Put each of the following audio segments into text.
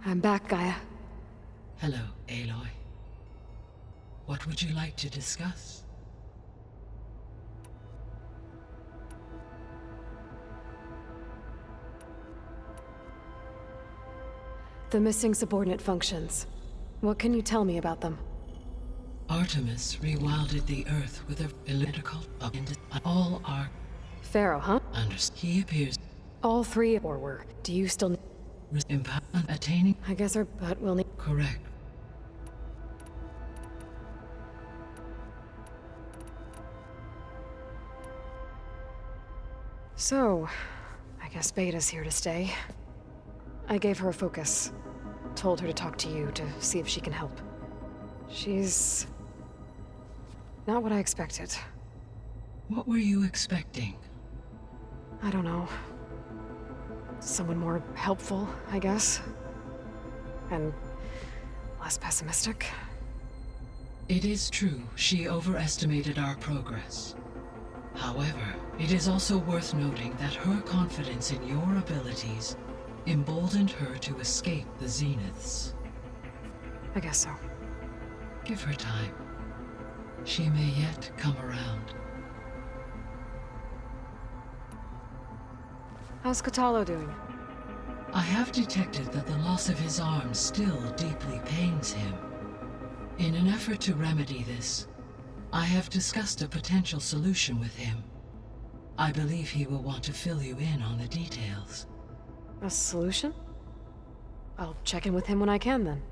I'm back, Gaia. Hello, Aloy. What would you like to discuss? The missing subordinate functions. What can you tell me about them? Artemis rewilded the Earth with a political all are Pharaoh, huh? He appears All three, or were. Do you still... attaining I guess our butt will need... correct. So, I guess Beta's here to stay. I gave her a focus. Told her to talk to you to see if she can help. She's... not what I expected. What were you expecting? I don't know. Someone more helpful, I guess. And less pessimistic. It is true she overestimated our progress. However, it is also worth noting that her confidence in your abilities emboldened her to escape the Zeniths. I guess so. Give her time. She may yet come around. How's Katalo doing? I have detected that the loss of his arm still deeply pains him. In an effort to remedy this, I have discussed a potential solution with him. I believe he will want to fill you in on the details. A solution? I'll check in with him when I can, then.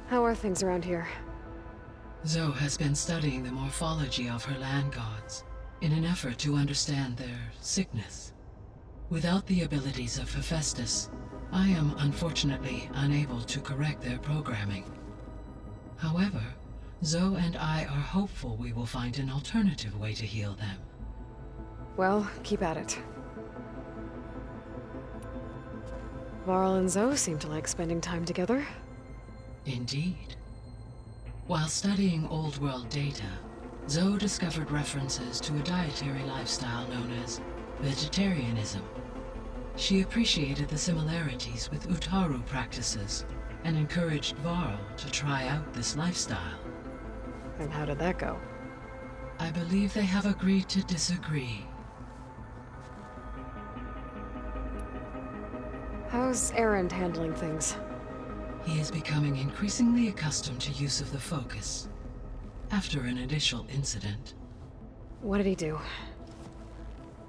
How are things around here? Zoe has been studying the morphology of her land gods in an effort to understand their sickness. Without the abilities of Hephaestus, I am unfortunately unable to correct their programming. However, Zoe and I are hopeful we will find an alternative way to heal them. Well, keep at it. Varl and Zoe seem to like spending time together. Indeed. While studying Old World data, Zoe discovered references to a dietary lifestyle known as vegetarianism. She appreciated the similarities with Utaru practices and encouraged Varl to try out this lifestyle. And how did that go? I believe they have agreed to disagree. How's Erend handling things? He is becoming increasingly accustomed to use of the focus, after an initial incident. What did he do?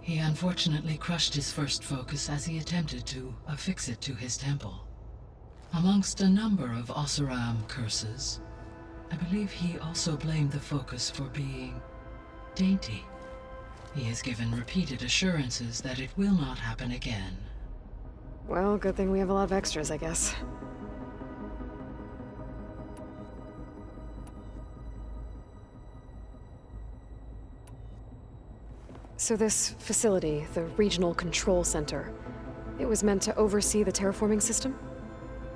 He unfortunately crushed his first focus as he attempted to affix it to his temple. Amongst a number of Oseram curses, I believe he also blamed the focus for being dainty. He has given repeated assurances that it will not happen again. Well, good thing we have a lot of extras, I guess. So this facility, the Regional Control Center, it was meant to oversee the terraforming system?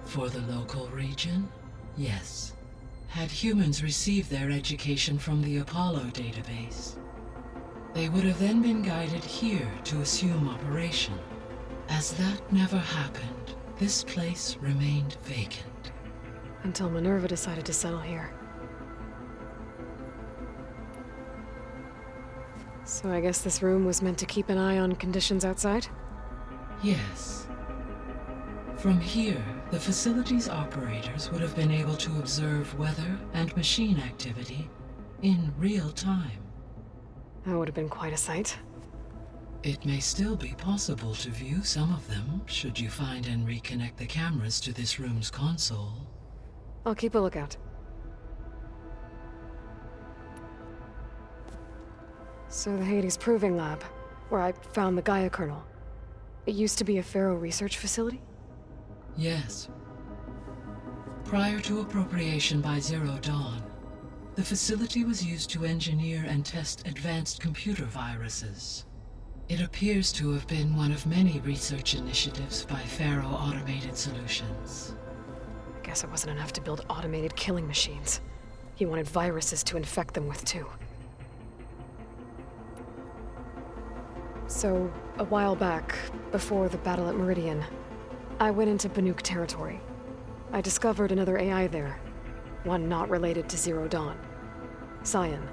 For the local region, yes. Had humans received their education from the Apollo database, they would have then been guided here to assume operation. As that never happened, this place remained vacant. Until Minerva decided to settle here. So I guess this room was meant to keep an eye on conditions outside? Yes. From here, the facility's operators would have been able to observe weather and machine activity in real time. That would have been quite a sight. It may still be possible to view some of them, should you find and reconnect the cameras to this room's console. I'll keep a lookout. So the Hades Proving Lab, where I found the Gaia kernel. It used to be a Pharaoh research facility? Yes. Prior to appropriation by Zero Dawn, the facility was used to engineer and test advanced computer viruses. It appears to have been one of many research initiatives by Pharaoh Automated Solutions. I guess it wasn't enough to build automated killing machines. He wanted viruses to infect them with, too. So, a while back, before the battle at Meridian, I went into Banuk territory. I discovered another AI there, one not related to Zero Dawn. Scion.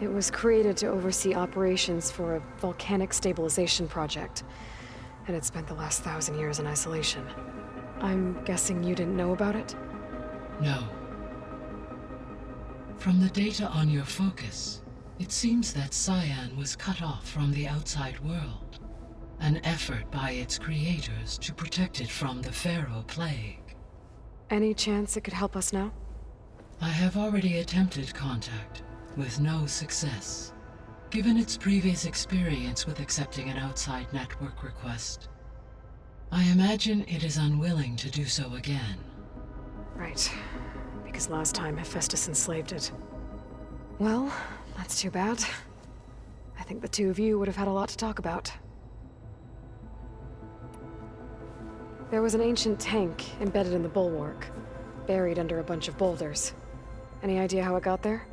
It was created to oversee operations for a volcanic stabilization project, and it spent the last 1,000 years in isolation. I'm guessing you didn't know about it? No. From the data on your focus, it seems that Scion was cut off from the outside world, an effort by its creators to protect it from the Pharaoh Plague. Any chance it could help us now? I have already attempted contact, with no success. Given its previous experience with accepting an outside network request, I imagine it is unwilling to do so again. Right. Because last time Hephaestus enslaved it. Well, that's too bad. I think the two of you would have had a lot to talk about. There was an ancient tank embedded in the bulwark, buried under a bunch of boulders. Any idea how it got there?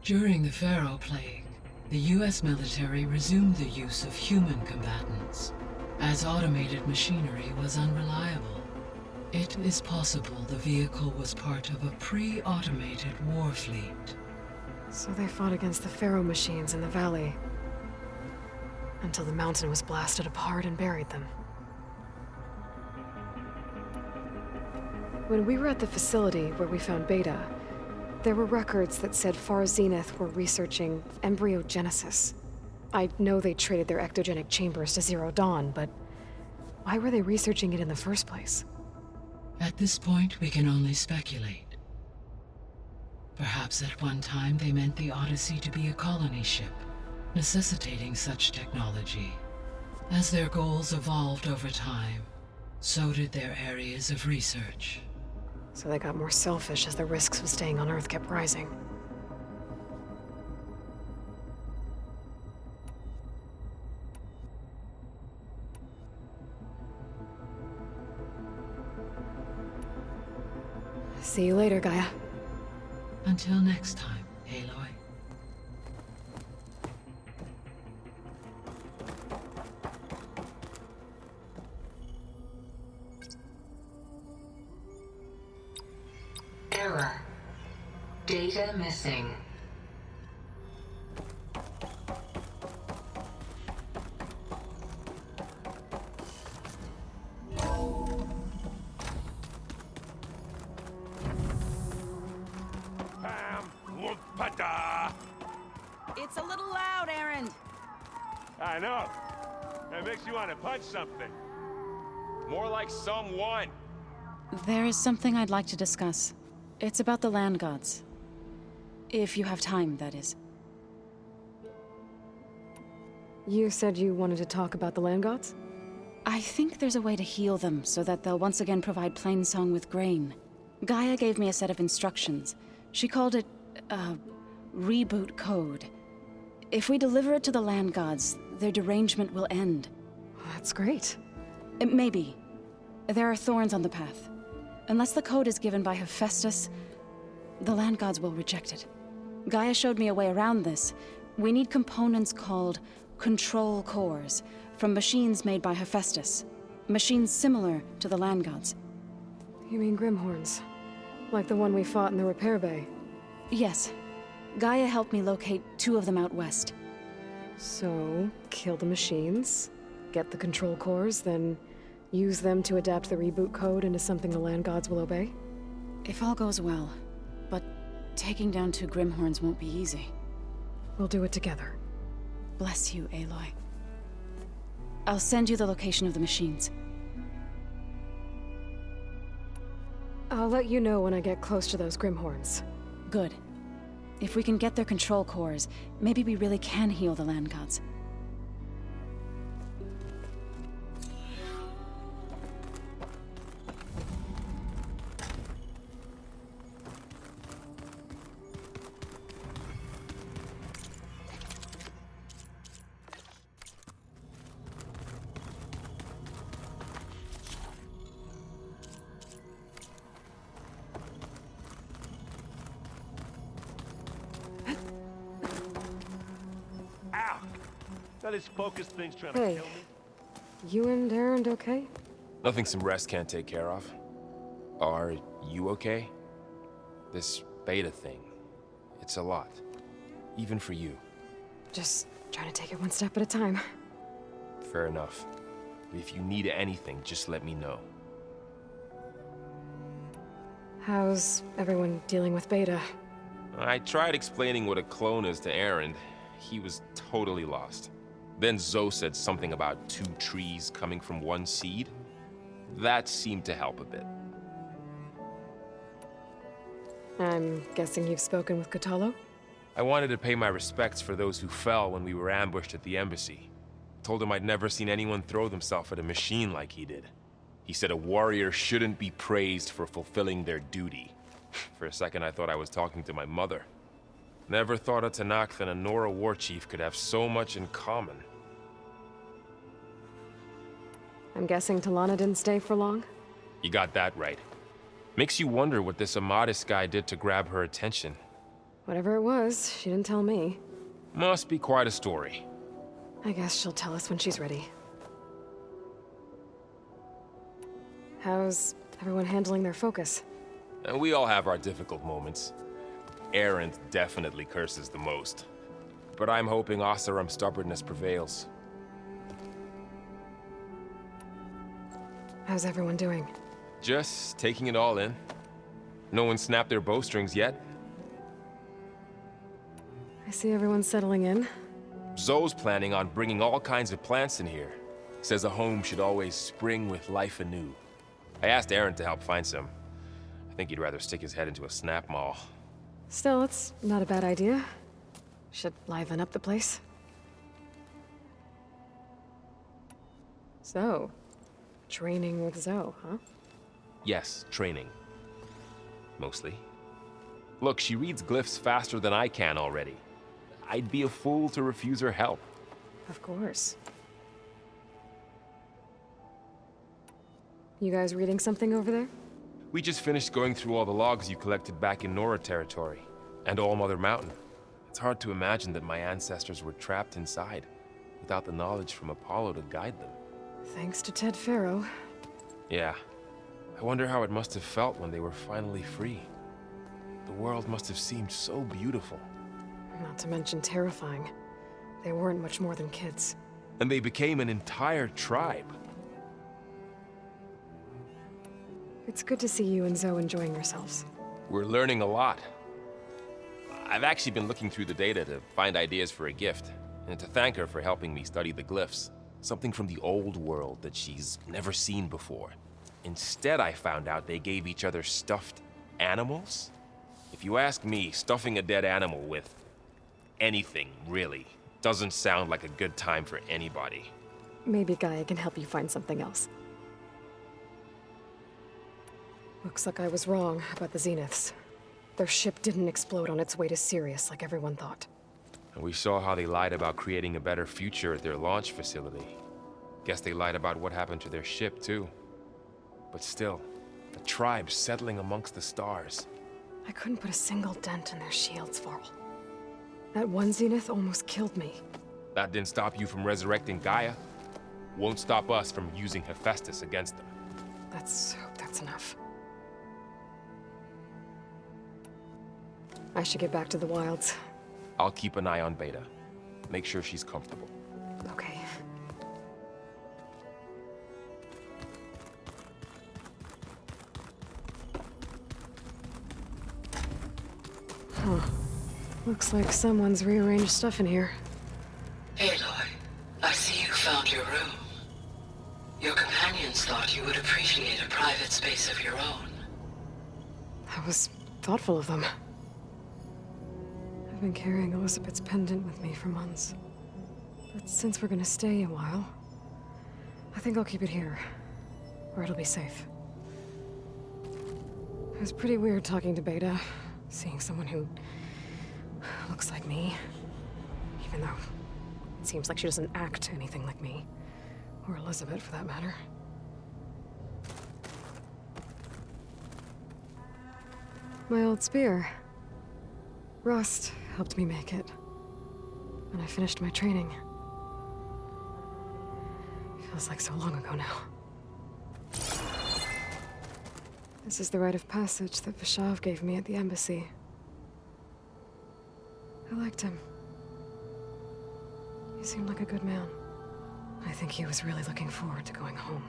During the Pharaoh Plague, the US military resumed the use of human combatants, as automated machinery was unreliable. It is possible the vehicle was part of a pre-automated war fleet. So they fought against the Pharaoh machines in the valley, until the mountain was blasted apart and buried them. When we were at the facility where we found Beta, there were records that said Far Zenith were researching embryogenesis. I know they traded their ectogenic chambers to Zero Dawn, but why were they researching it in the first place? At this point, we can only speculate. Perhaps at one time they meant the Odyssey to be a colony ship, necessitating such technology. As their goals evolved over time, so did their areas of research. So they got more selfish as the risks of staying on Earth kept rising. See you later, Gaia. Until next time, Aloy. Error. Data missing. It's a little loud, Aaron. I know. That makes you want to punch something. More like someone. There is something I'd like to discuss. It's about the land gods. If you have time, that is. You said you wanted to talk about the land gods? I think there's a way to heal them so that they'll once again provide Plainsong with grain. Gaia gave me a set of instructions. She called it, reboot code. If we deliver it to the land gods, their derangement will end. That's great. Maybe. There are thorns on the path. Unless the code is given by Hephaestus, the land gods will reject it. Gaia showed me a way around this. We need components called control cores from machines made by Hephaestus. Machines similar to the land gods. You mean Grimhorns? Like the one we fought in the repair bay? Yes. Gaia helped me locate 2 of them out west. So, kill the machines, get the control cores, then use them to adapt the reboot code into something the land gods will obey? If all goes well. But taking down 2 Grimhorns won't be easy. We'll do it together. Bless you, Aloy. I'll send you the location of the machines. I'll let you know when I get close to those Grimhorns. Good. If we can get their control cores, maybe we really can heal the land gods. That is focused things trying Hey. to kill me. You and Aaron okay? Nothing some rest can't take care of. Are you okay? This beta thing, it's a lot. Even for you. Just trying to take it one step at a time. Fair enough. If you need anything, just let me know. How's everyone dealing with Beta? I tried explaining what a clone is to Aaron. He was totally lost. Then Zoe said something about 2 trees coming from 1 seed. That seemed to help a bit. I'm guessing you've spoken with Kotallo? I wanted to pay my respects for those who fell when we were ambushed at the embassy. Told him I'd never seen anyone throw themselves at a machine like he did. He said a warrior shouldn't be praised for fulfilling their duty. For a second I thought I was talking to my mother. Never thought a Tanakh and a Nora war chief could have so much in common. I'm guessing Talana didn't stay for long? You got that right. Makes you wonder what this Amadis guy did to grab her attention. Whatever it was, she didn't tell me. Must be quite a story. I guess she'll tell us when she's ready. How's everyone handling their focus? And we all have our difficult moments. Aaron definitely curses the most. But I'm hoping Oseram's stubbornness prevails. How's everyone doing? Just taking it all in. No one snapped their bowstrings yet. I see everyone settling in. Zoe's planning on bringing all kinds of plants in here. Says a home should always spring with life anew. I asked Aaron to help find some. I think he'd rather stick his head into a snap mall. Still, it's not a bad idea. Should liven up the place. So, training with Zoe, huh? Yes, training. Mostly. Look, she reads glyphs faster than I can already. I'd be a fool to refuse her help. Of course. You guys reading something over there? We just finished going through all the logs you collected back in Nora territory, and All Mother Mountain. It's hard to imagine that my ancestors were trapped inside, without the knowledge from Apollo to guide them. Thanks to Ted Faro. Yeah. I wonder how it must have felt when they were finally free. The world must have seemed so beautiful. Not to mention terrifying. They weren't much more than kids. And they became an entire tribe. It's good to see you and Zoe enjoying yourselves. We're learning a lot. I've actually been looking through the data to find ideas for a gift, and to thank her for helping me study the glyphs. Something from the old world that she's never seen before. Instead, I found out they gave each other stuffed animals. If you ask me, stuffing a dead animal with anything, really, doesn't sound like a good time for anybody. Maybe Gaia can help you find something else. Looks like I was wrong about the Zeniths. Their ship didn't explode on its way to Sirius like everyone thought. And we saw how they lied about creating a better future at their launch facility. Guess they lied about what happened to their ship, too. But still, a tribe settling amongst the stars. I couldn't put a single dent in their shields, Varl. That one Zenith almost killed me. That didn't stop you from resurrecting Gaia. Won't stop us from using Hephaestus against them. Let's hope that's enough. I should get back to the wilds. I'll keep an eye on Beta. Make sure she's comfortable. Okay. Huh. Looks like someone's rearranged stuff in here. Aloy, I see you found your room. Your companions thought you would appreciate a private space of your own. That was thoughtful of them. I've been carrying Elizabeth's pendant with me for months. But since we're gonna stay a while, I think I'll keep it here, where it'll be safe. It was pretty weird talking to Beta, seeing someone who looks like me, even though it seems like she doesn't act anything like me, or Elizabeth for that matter. My old spear. Rust helped me make it when I finished my training. Feels like so long ago now. This is the rite of passage that Vashav gave me at the embassy. I liked him. He seemed like a good man. I think he was really looking forward to going home.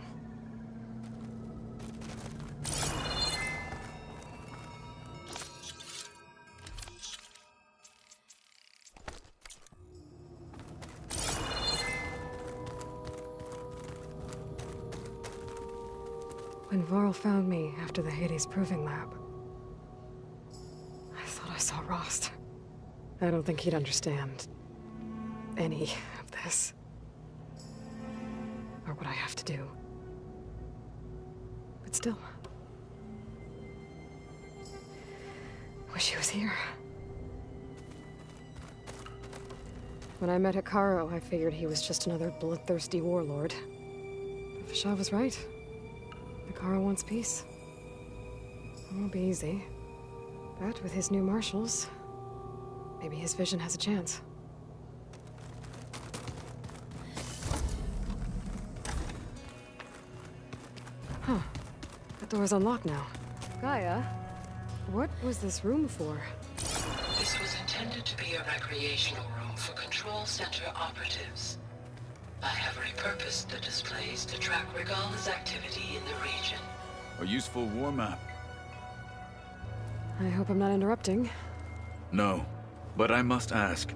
When Varl found me after the Hades Proving Lab, I thought I saw Rost. I don't think he'd understand any of this. Or what I have to do. But still. Wish he was here. When I met Hikaru, I figured he was just another bloodthirsty warlord. But Vashav was right. Hikaru wants peace. It won't be easy. But with his new marshals, maybe his vision has a chance. Huh. That door's unlocked now. Gaia, what was this room for? This was intended to be a recreational room for Control Center operatives. I have repurposed the displays to track Regala's activity in the region. A useful war map. I hope I'm not interrupting. No, but I must ask.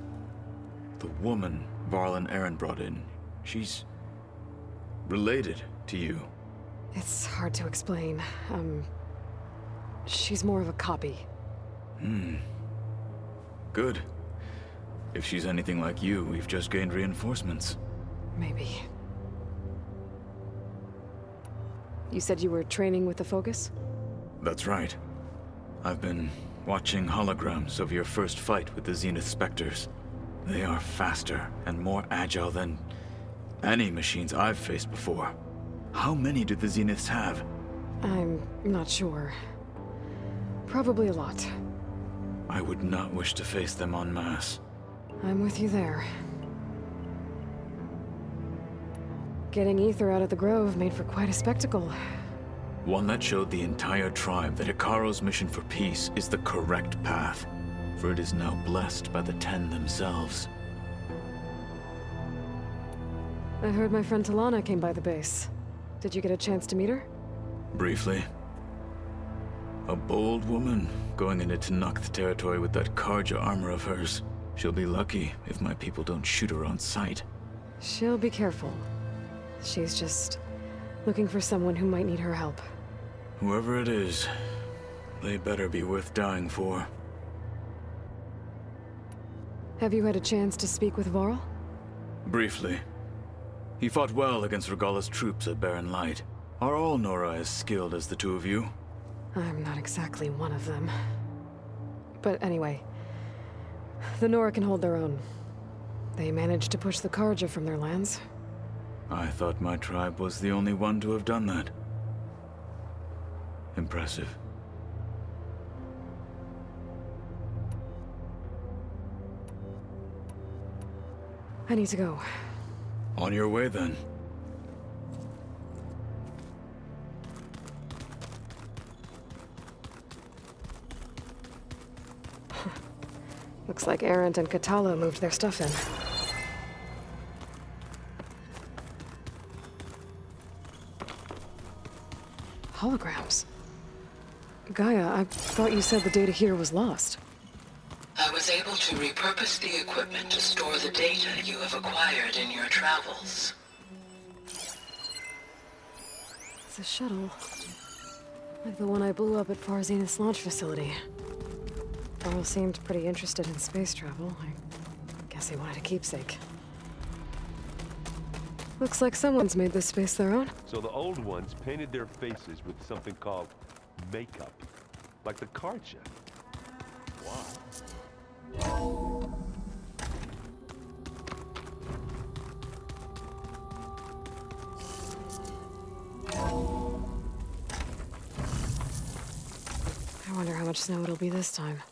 The woman Varl and Aaron brought in, she's related to you. It's hard to explain. She's more of a copy. Good. If she's anything like you, we've just gained reinforcements. Maybe. You said you were training with the Focus? That's right. I've been watching holograms of your first fight with the Zenith Spectres. They are faster and more agile than any machines I've faced before. How many do the Zeniths have? I'm not sure. Probably a lot. I would not wish to face them en masse. I'm with you there. Getting Ether out of the Grove made for quite a spectacle. One that showed the entire tribe that Hikaru's mission for peace is the correct path, for it is now blessed by the Ten themselves. I heard my friend Talana came by the base. Did you get a chance to meet her? Briefly. A bold woman going into Tenakth territory with that Karja armor of hers. She'll be lucky if my people don't shoot her on sight. She'll be careful. She's just looking for someone who might need her help. Whoever it is, they better be worth dying for. Have you had a chance to speak with Varl? Briefly. He fought well against Regala's troops at Barren Light. Are all Nora as skilled as the two of you? I'm not exactly one of them. But anyway, the Nora can hold their own. They managed to push the Karja from their lands. I thought my tribe was the only one to have done that. Impressive. I need to go. On your way, then. Looks like Arendt and Katala moved their stuff in. Holograms. Gaia, I thought you said the data here was lost. I was able to repurpose the equipment to store the data you have acquired in your travels. It's a shuttle. Like the one I blew up at Far Zenith's launch facility. Varl seemed pretty interested in space travel. I guess he wanted a keepsake. Looks like someone's made this space their own. So the old ones painted their faces with something called makeup. Like the Karja. Wow. I wonder how much snow it'll be this time.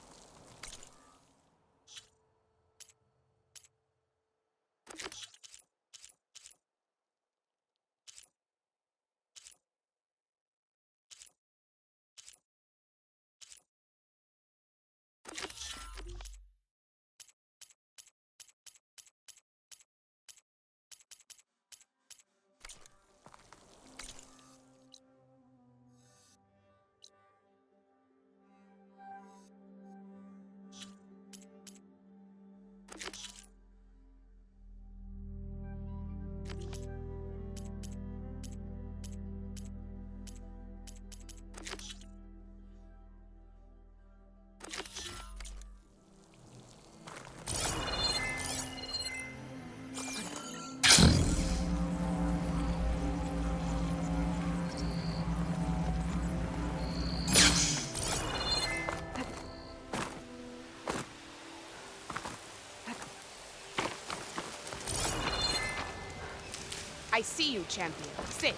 I see you, champion. Sit,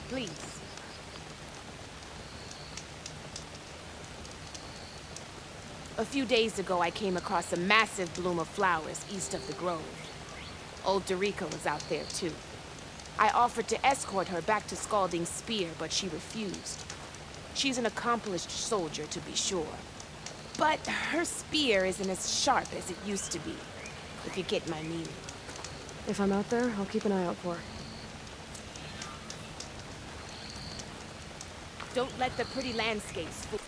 please. A few days ago, I came across a massive bloom of flowers east of the grove. Old Dorica was out there, too. I offered to escort her back to Scalding's Spear, but she refused. She's an accomplished soldier, to be sure. But her spear isn't as sharp as it used to be, if you get my meaning. If I'm out there, I'll keep an eye out for her. Don't let the pretty landscapes fool.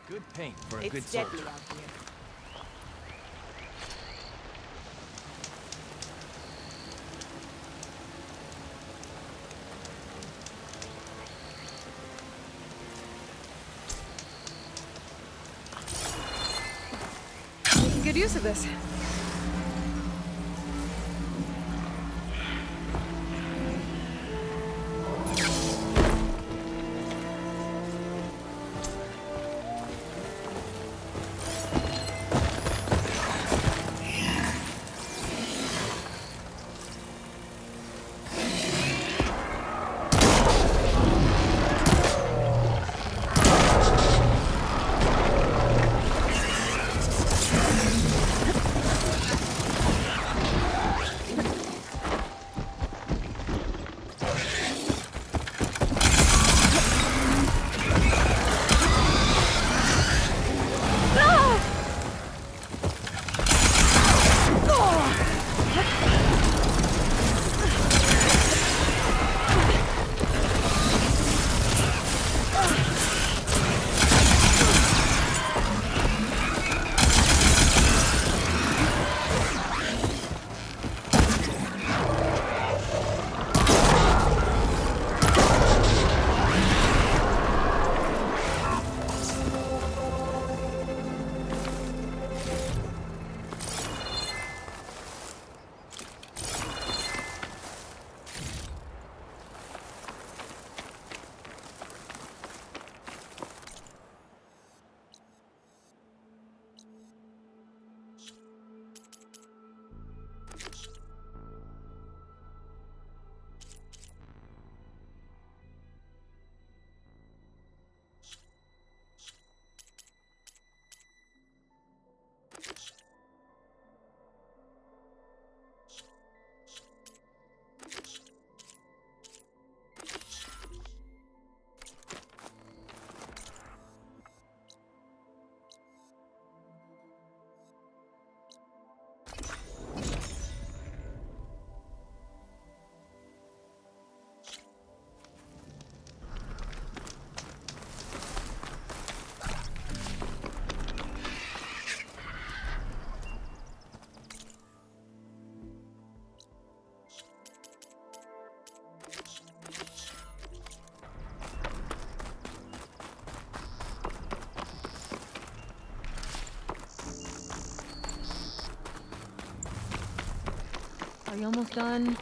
Good paint for a good It's deadly soldier. out here. Making good use of this. Are you almost done?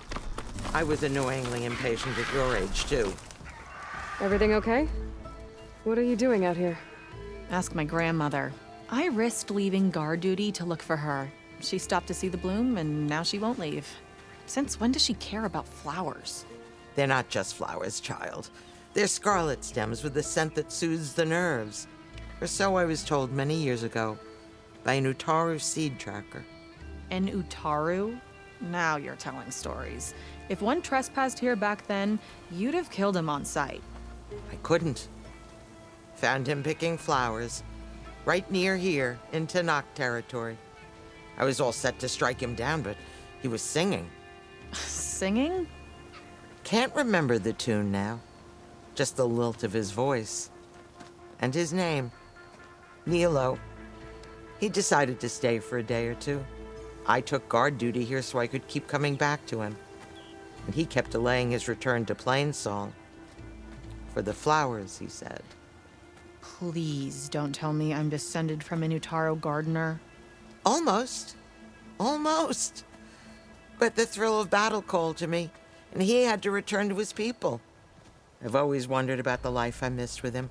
I was annoyingly impatient at your age, too. Everything okay? What are you doing out here? Ask my grandmother. I risked leaving guard duty to look for her. She stopped to see the bloom, and now she won't leave. Since when does she care about flowers? They're not just flowers, child. They're scarlet stems with a scent that soothes the nerves. Or so I was told many years ago by an Utaru seed tracker. An Utaru? Now you're telling stories. If one trespassed here back then, you'd have killed him on sight. I couldn't. Found him picking flowers, right near here in Tanakh territory. I was all set to strike him down, but he was singing. Singing? Can't remember the tune now. Just the lilt of his voice. And his name, Nilo. He decided to stay for a day or two. I took guard duty here so I could keep coming back to him. And he kept delaying his return to Plainsong. For the flowers, he said. Please don't tell me I'm descended from a Nutaro gardener. Almost. Almost. But the thrill of battle called to me, and he had to return to his people. I've always wondered about the life I missed with him,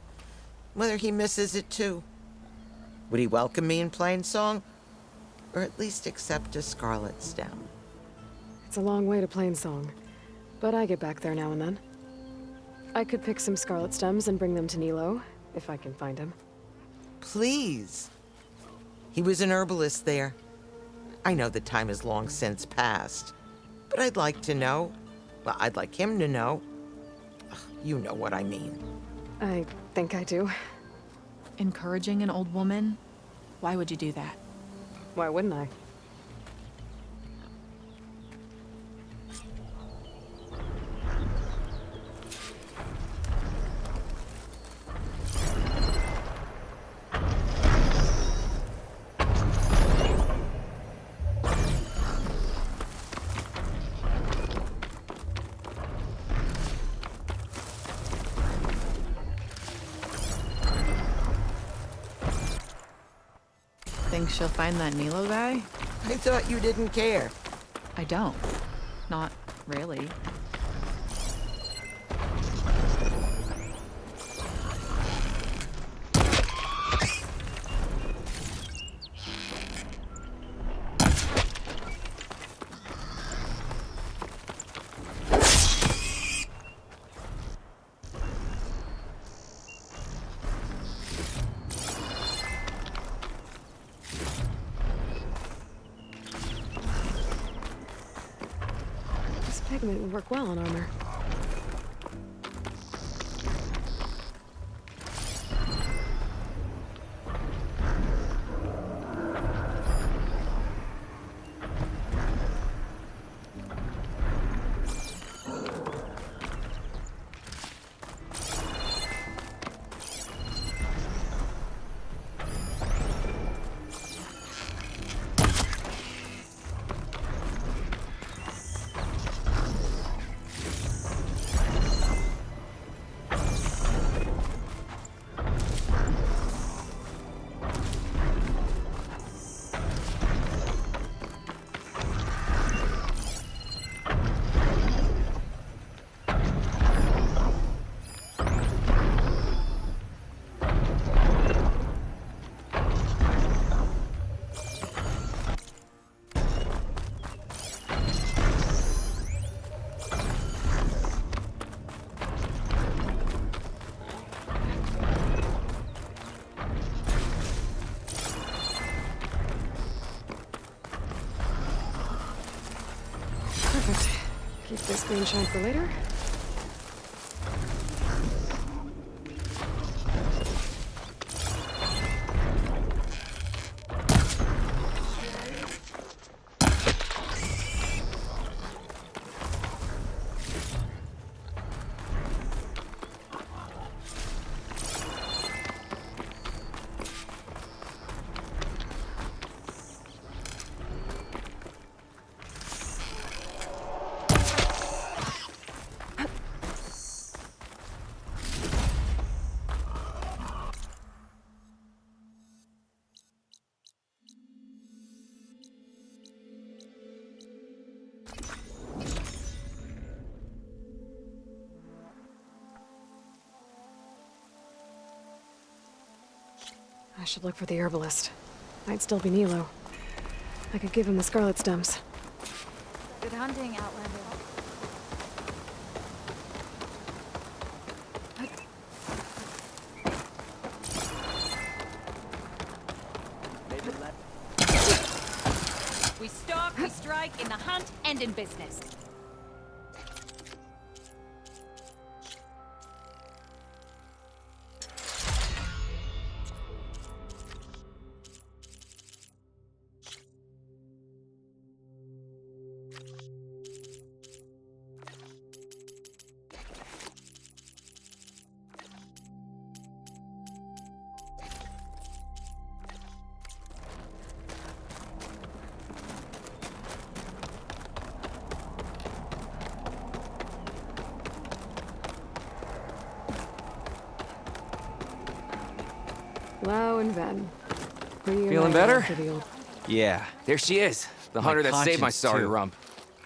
whether he misses it too. Would he welcome me in Plainsong, or at least accept a scarlet stem? It's a long way to Plainsong, but I get back there now and then. I could pick some scarlet stems and bring them to Nilo, if I can find him. Please. He was an herbalist there. I know the time has long since passed, but I'd like to know. Well, I'd like him to know. Ugh, you know what I mean. I think I do. Encouraging an old woman? Why would you do that? Why wouldn't I? Think she'll find that Nilo guy? I thought you didn't care. I don't. Not really. Pigment would work well on armor. Keep this green shine for later. I should look for the herbalist. Might still be Nilo. I could give him the scarlet stems. Good hunting, Outlander. We stalk, we strike, in the hunt, and in business. Lau and Ven. Feeling better? Revealed. Yeah, there she is. The hunter that saved my conscience, sorry too. rump.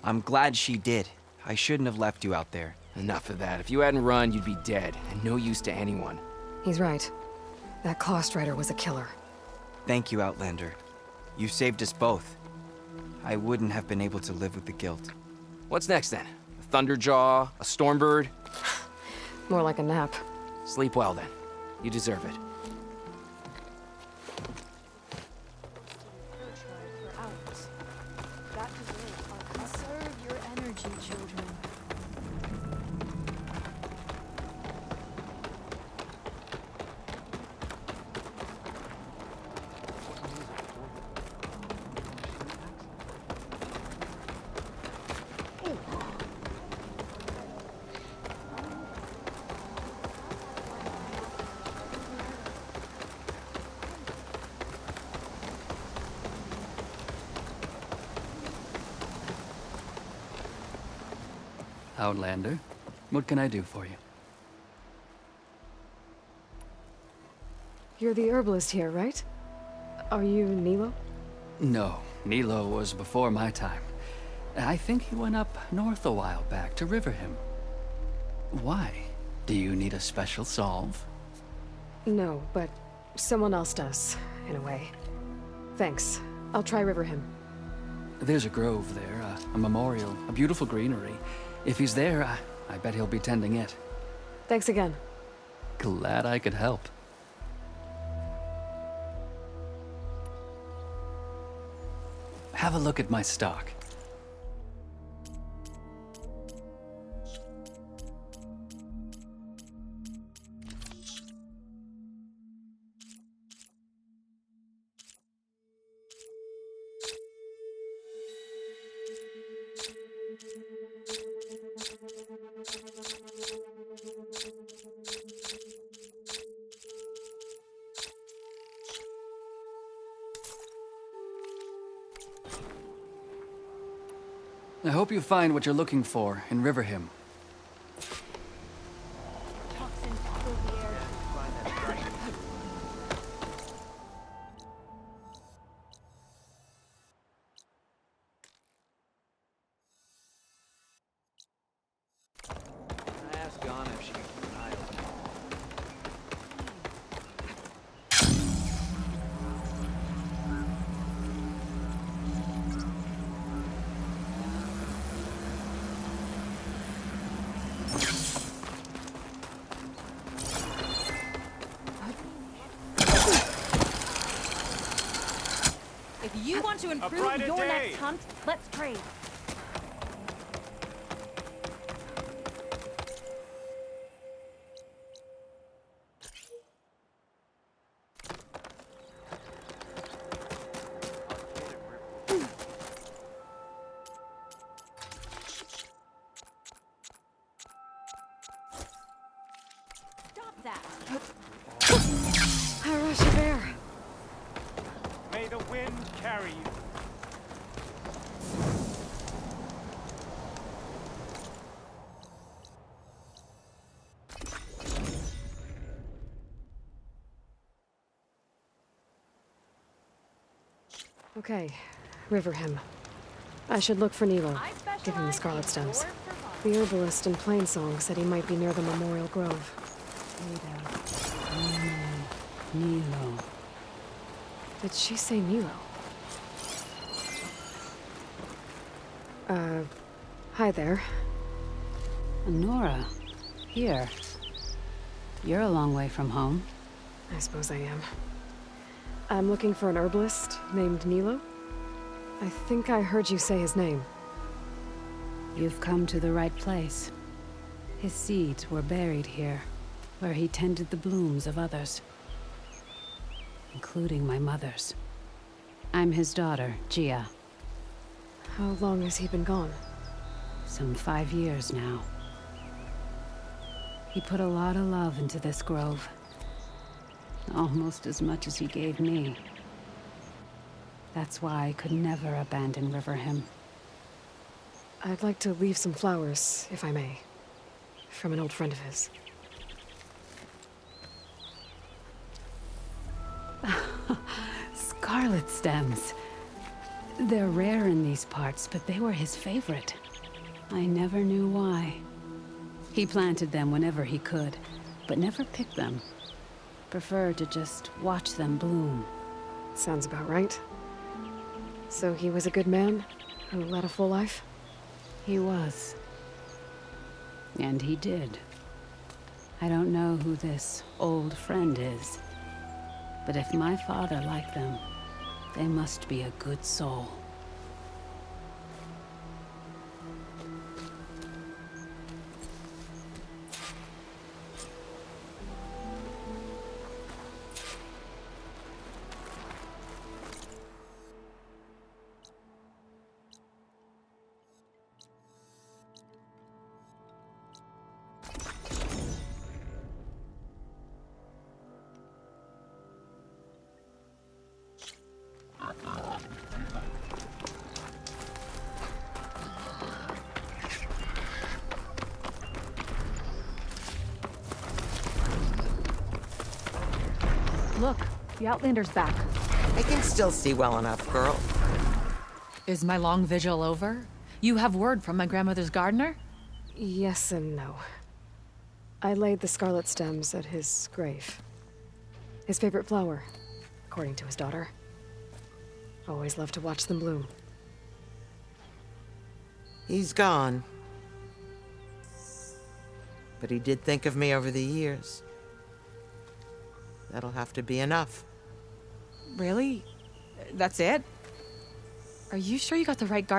I'm glad she did. I shouldn't have left you out there. Enough of that. If you hadn't run, you'd be dead, and no use to anyone. He's right. That Claw Strider was a killer. Thank you, Outlander. You saved us both. I wouldn't have been able to live with the guilt. What's next then? A Thunderjaw? A Stormbird? More like a nap. Sleep well then. You deserve it. Conserve your energy, children. Outlander, what can I do for you? You're the herbalist here, right? Are you Nilo? No, Nilo was before my time. I think he went up north a while back to Riverhim. Why? Do you need a special solve? No, but someone else does, in a way. Thanks. I'll try Riverhim. There's a grove there, a memorial, a beautiful greenery. If he's there, I bet he'll be tending it. Thanks again. Glad I could help. Have a look at my stock. I hope you find what you're looking for in Riverhim. I asked Ghana if she could keep an eye open. If you want to improve brighter your day. next hunt, let's trade. Stop that. Harashi Bear. May the wind carry you. Okay, Riverhim. I should look for Nilo, give him the Scarlet Stems. The herbalist in Plainsong said he might be near the Memorial Grove. Nilo. Did she say Nilo? Hi there. Nora, here. You're a long way from home. I suppose I am. I'm looking for an herbalist named Nilo. I think I heard you say his name. You've come to the right place. His seeds were buried here, where he tended the blooms of others, including my mother's. I'm his daughter, Gia. How long has he been gone? Some 5 years now. He put a lot of love into this grove. Almost as much as he gave me. That's why I could never abandon Riverhim. I'd like to leave some flowers, if I may. From an old friend of his. Scarlet stems. They're rare in these parts, but they were his favorite. I never knew why. He planted them whenever he could, but never picked them. Preferred to just watch them bloom. Sounds about right. So he was a good man who led a full life? He was. And he did. I don't know who this old friend is, but if my father liked them, they must be a good soul. Look, the Outlander's back. I can still see well enough, girl. Is my long vigil over? You have word from my grandmother's gardener? Yes and no. I laid the scarlet stems at his grave. His favorite flower, according to his daughter. Always loved to watch them bloom. He's gone. But he did think of me over the years. That'll have to be enough. Really? That's it? Are you sure you got the right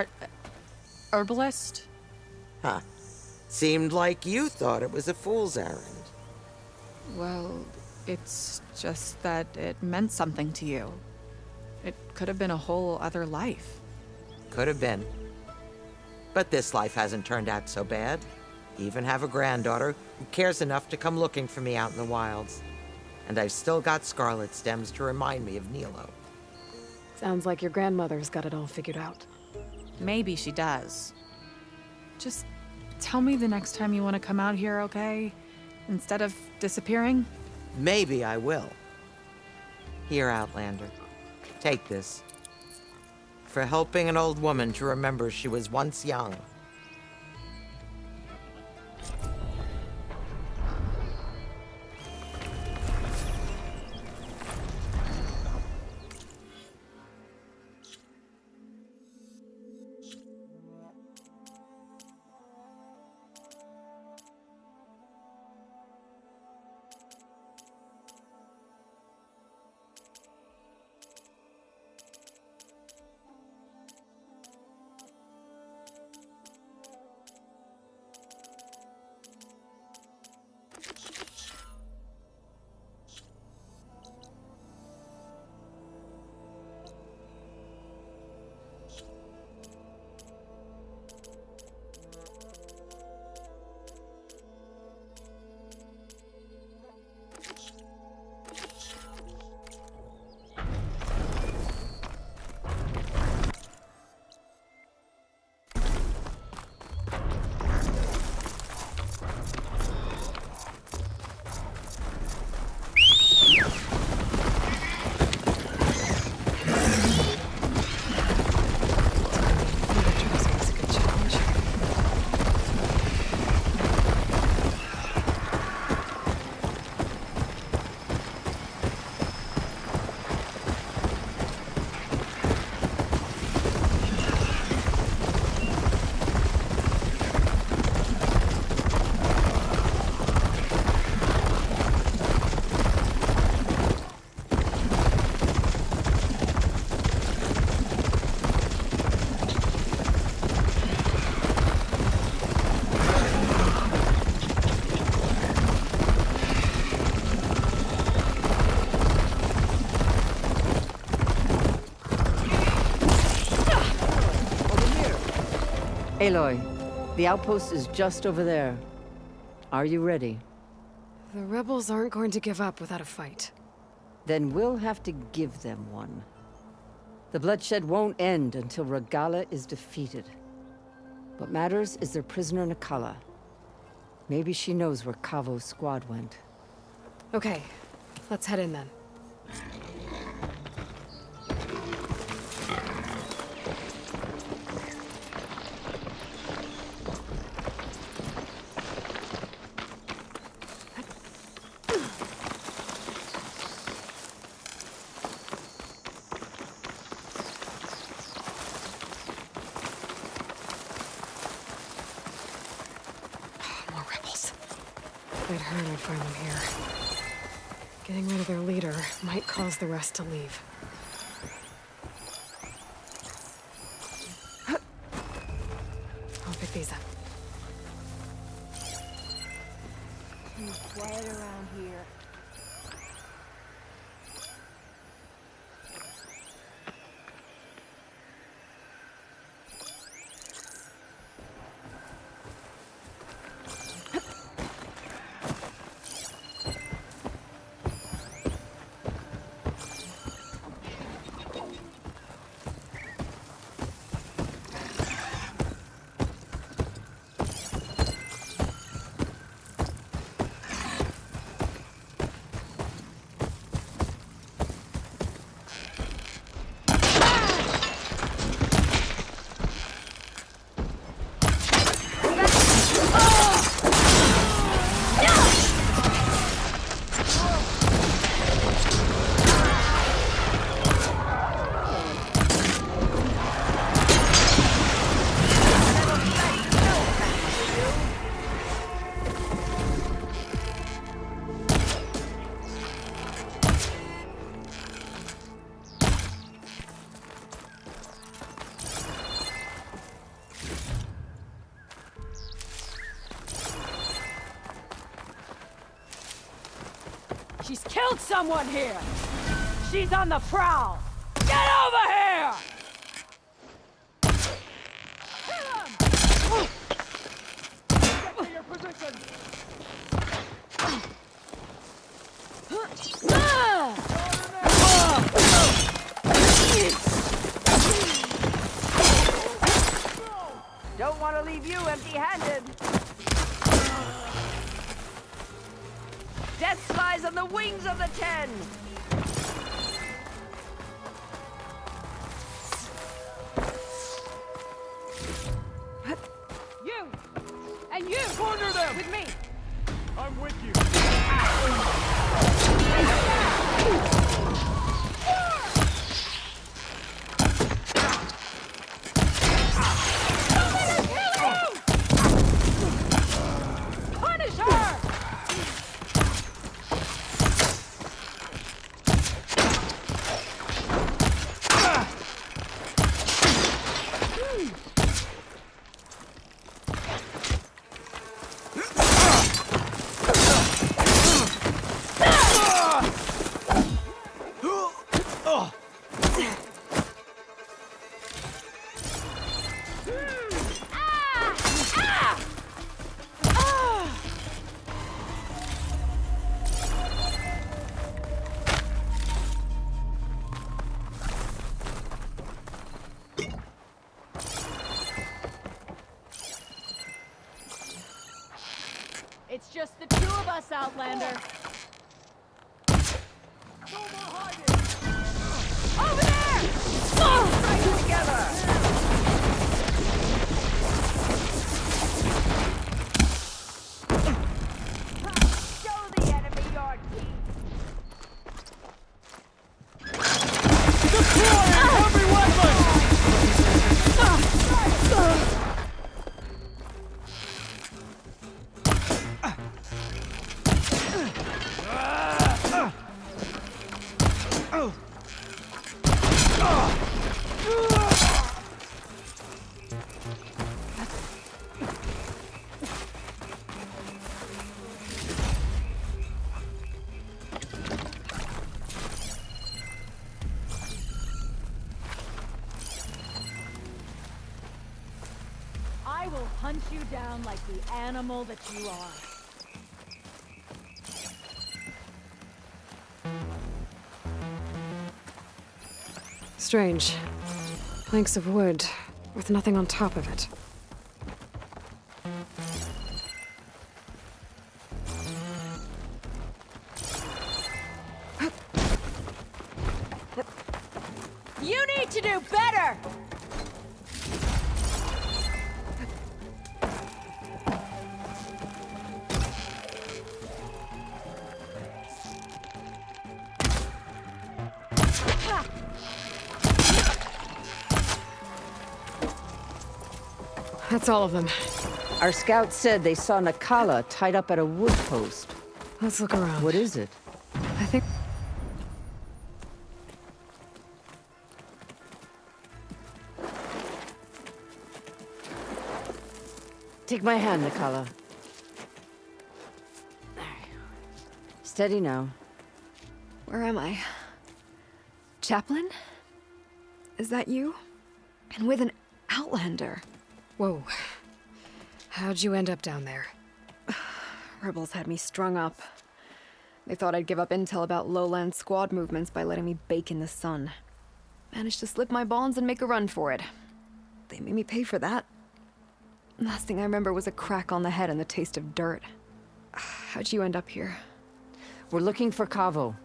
herbalist? Huh. Seemed like you thought it was a fool's errand. Well, it's just that it meant something to you. It could have been a whole other life. Could have been. But this life hasn't turned out so bad. Even have a granddaughter who cares enough to come looking for me out in the wilds. And I've still got scarlet stems to remind me of Nilo. Sounds like your grandmother's got it all figured out. Maybe she does. Just tell me the next time you want to come out here, okay? Instead of disappearing? Maybe I will. Here, Outlander. Take this. For helping an old woman to remember she was once young. Aloy, the outpost is just over there. Are you ready? The rebels aren't going to give up without a fight. Then we'll have to give them one. The bloodshed won't end until Regala is defeated. What matters is their prisoner Nakala. Maybe she knows where Kavo's squad went. Okay, let's head in then. I'd heard I'd find them here. Getting rid of their leader might cause the rest to leave. I'll pick these up. Too quiet around here. She's killed someone here! She's on the prowl! Get over here! Hit him! Get to your position! Don't want to leave you empty-handed. Death lies on the wings of the 10. You! And you! Corner them! With me! I'm with you. Punish her! It's just the two of us, Outlander. Over there! Strike together! Show the enemy your teeth! Every weapon! I will hunt you down like the animal that you are. Strange. Planks of wood, with nothing on top of it. You need to do better! That's all of them. Our scouts said they saw Nakala tied up at a wood post. Let's look around. What is it? I think... Take my hand, Nakala. Steady now. Where am I? Chaplain? Is that you? And with an Outlander. Whoa. How'd you end up down there? Rebels had me strung up. They thought I'd give up intel about lowland squad movements by letting me bake in the sun. Managed to slip my bonds and make a run for it. They made me pay for that. Last thing I remember was a crack on the head and the taste of dirt. How'd you end up here? We're looking for Cavo.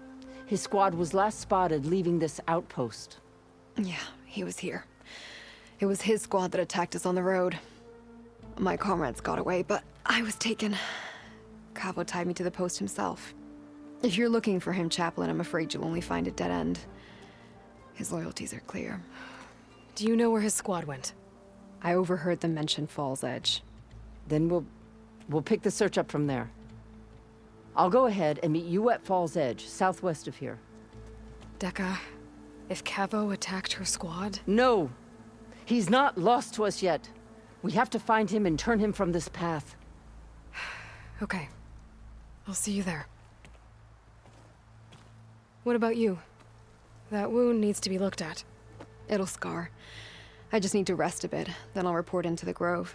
His squad was last spotted leaving this outpost. Yeah, he was here. It was his squad that attacked us on the road. My comrades got away, but I was taken. Cavo tied me to the post himself. If you're looking for him, Chaplain, I'm afraid you'll only find a dead end. His loyalties are clear. Do you know where his squad went? I overheard them mention Fall's Edge. Then we'll pick the search up from there. I'll go ahead and meet you at Fall's Edge, southwest of here. Dekka, if Cavo attacked her squad? No! He's not lost to us yet. We have to find him and turn him from this path. Okay. I'll see you there. What about you? That wound needs to be looked at. It'll scar. I just need to rest a bit, then I'll report into the Grove.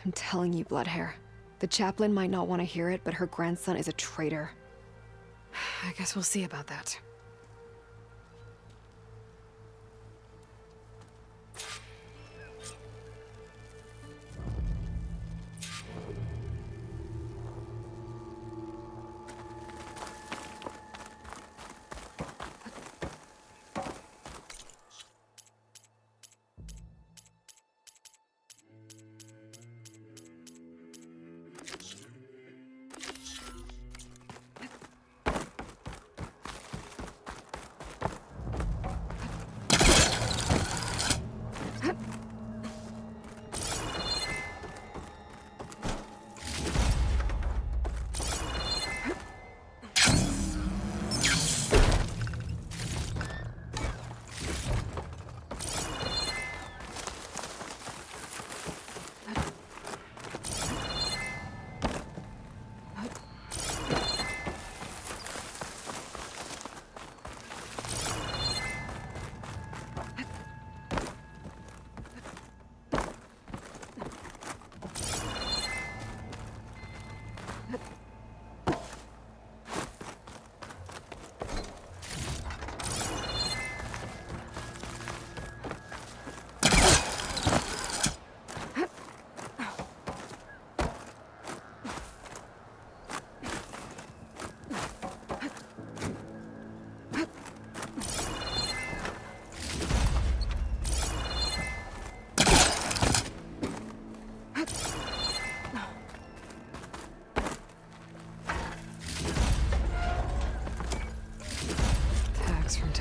I'm telling you, Bloodhair. The chaplain might not want to hear it, but her grandson is a traitor. I guess we'll see about that.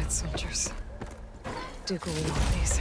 Soldiers. Duke will want these.